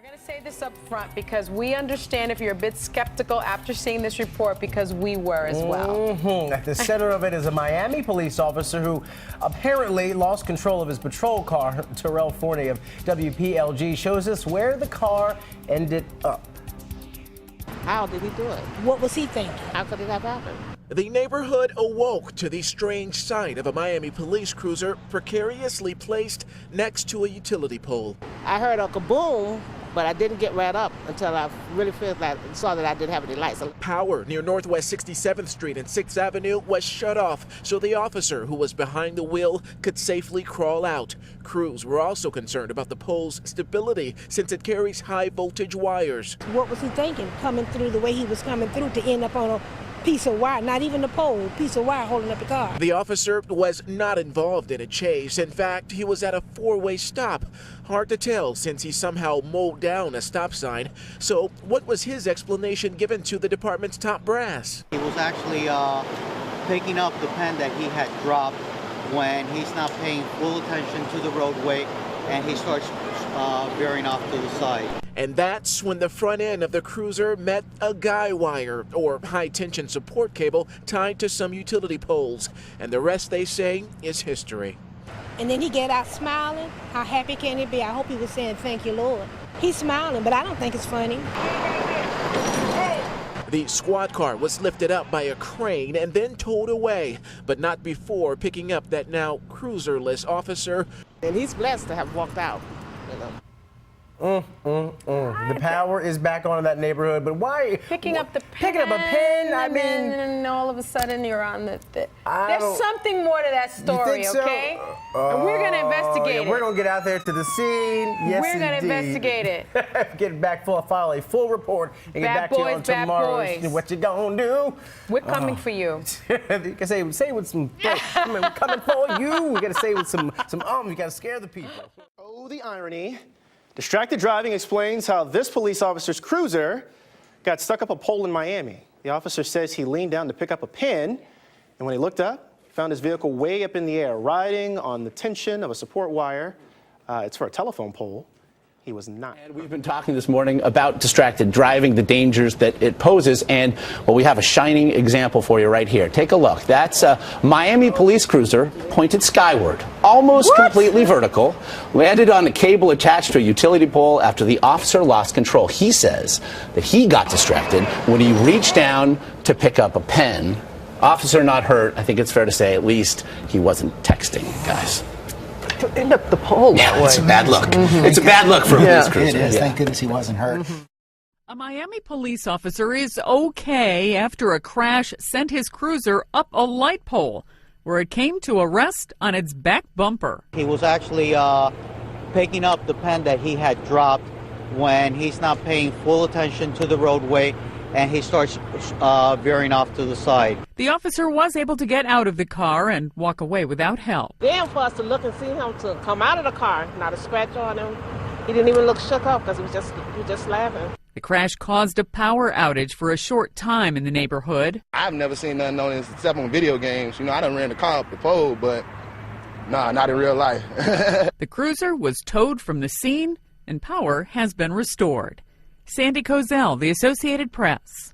We're going to say this up front because we understand if you're a bit skeptical after seeing this report, because we were as well. At the center of it is a Miami police officer who apparently lost control of his patrol car. Terrell Forney of WPLG shows us where the car ended up. How did he do it? What was he thinking? How could it have happened? The neighborhood awoke to the strange sight of a Miami police cruiser precariously placed next to a utility pole. I heard a kaboom, but I didn't get right up until I really saw that I didn't have any lights. Power near Northwest 67th Street and 6th Avenue was shut off, so the officer who was behind the wheel could safely crawl out. Crews were also concerned about the pole's stability since it carries high voltage wires. What was he thinking, coming through the way he was coming through to end up on a piece of wire, not even a pole, piece of wire holding up the car? The officer was not involved in a chase. In fact, he was at a four-way stop. Hard to tell since he somehow mowed down a stop sign. So what was his explanation given to the department's top brass? He was actually picking up the pen that he had dropped when he's not paying full attention to the roadway and he starts veering off to the side. And that's when the front end of the cruiser met a guy wire, or high-tension support cable, tied to some utility poles. And the rest, they say, is history. And then he get out smiling. How happy can he be? I hope he was saying, "Thank you, Lord." He's smiling, but I don't think it's funny. The squad car was lifted up by a crane and then towed away, but not before picking up that now cruiserless officer. And he's blessed to have walked out, you know. The power is back on in that neighborhood, but why? Picking up the pen. Picking up a pen, I mean. And all of a sudden you're on the there's something more to that story, you think so? okay? And we're going to investigate it. We're going to get out there to the scene. Yes, we're going to investigate it. Get back file a full report and get back to you on tomorrow. What you gonna do? We're coming for you. You can say it with some. We're coming for you. We got to say it with some. You got to scare the people. Oh, the irony. Distracted driving explains how this police officer's cruiser got stuck up a pole in Miami. The officer says he leaned down to pick up a pin, and when he looked up, he found his vehicle way up in the air, riding on the tension of a support wire. It's for a telephone pole. He was not. And we've been talking this morning about distracted driving, the dangers that it poses, and, well, we have a shining example for you right here. Take a look. That's a Miami police cruiser pointed skyward, almost completely vertical, landed on a cable attached to a utility pole after the officer lost control. He says that he got distracted when he reached down to pick up a pen. Officer not hurt. I think it's fair to say at least he wasn't texting, guys. To end up the pole that way. It's a bad look. It's a bad look for a police cruiser. It is. Thank goodness he wasn't hurt. A Miami police officer is okay after a crash sent his cruiser up a light pole, where it came to a rest on its back bumper. He was actually picking up the pen that he had dropped when he's not paying full attention to the roadway and he starts veering off to the side. The officer was able to get out of the car and walk away without help. Then for us to look and see him to come out of the car, not a scratch on him. He didn't even look shook up because he was just laughing. The crash caused a power outage for a short time in the neighborhood. I've never seen nothing on this except on video games. You know, I done ran the car up the pole, but nah, not in real life. The cruiser was towed from the scene and power has been restored. Sandy Kozel, The Associated Press.